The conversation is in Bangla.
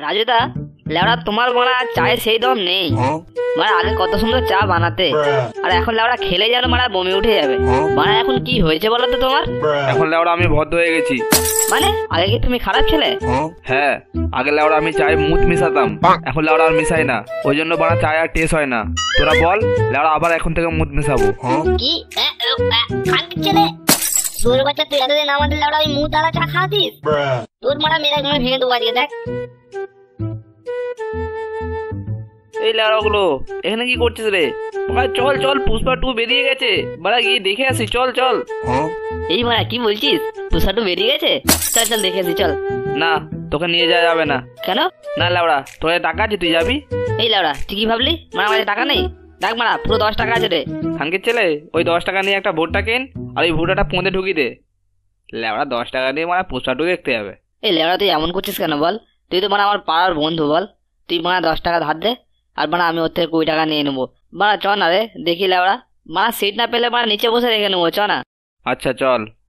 রাজুদা, লেওড়া তোমার মারা চায়ের সেই দম নেই। মারা আগে কত সুন্দর চা বানাতে, আর এখন লেওড়া খেলে যেন মারা বমি উঠে যাবে। মারা এখন কি হয়েছে বলো তো তোমার? এখন লেওড়া আমি ভদ্র হয়ে গেছি। মানে আগে কি তুমি খারাপ ছেলে? হ্যাঁ, আগে লেওড়া আমি চায়ে মুখ মিশাতাম, এখন লেওড়া আর মিশাই না, ওই জন্য বানা চায় আর টেস্ট হয় না। তোরা বল, লেওড়া আবার এখন থেকে মুখ মিশাবো। কি খানকির ছেলে, তোর বাচ্চা তুই এতদিন আমাদের লেওড়া ওই মুখ তালা চা খাওয়াতিস? তোর মারা মেয়েরা কোনো ভেঙে দেবো আজকে দেখ। এই লেওড়াগুলো এখানে কি করছিস রে? চল চল, পুষ্পা 2 বেরিয়ে গেছে, বাড়া গিয়ে দেখে আসি, চল চল। এই মারা কি বলছিস? পুষাটু বেরিয়ে গেছে? চল চল দেখে আসি চল। না, তোকে নিয়ে যাওয়া যাবে না। কেন? না লেওড়া, তোর টাকা আছে, তুই যাবি? এই লেওড়া তুই কি ভাবলি মারা আমাদের টাকা নেই? দেখ মারা পুরো 10 টাকা আছে রে। খানকির ছেলে, ওই 10 টাকা নিয়ে একটা ভুট্টা কেন, আর ওই ভুট্টাটা পোঁদে ঢুকি দে। লেওড়া 10 টাকা দিয়ে মানে পুষ্পা 2 দেখতে যাবে। এই লেওড়া তুই এমন করছিস কেন বল? তুই তো মানে আমার পাড়ার বন্ধু বল। তুই মানে 10 টাকা ধার দে, আর মানে আমি ওর থেকে 20 টাকা নিয়ে নেবো। মানে চ না রে দেখি লেওড়া, মানে সিট না পেলে মানে নিচে বসে রেখে নেবো, চ না। আচ্ছা চল।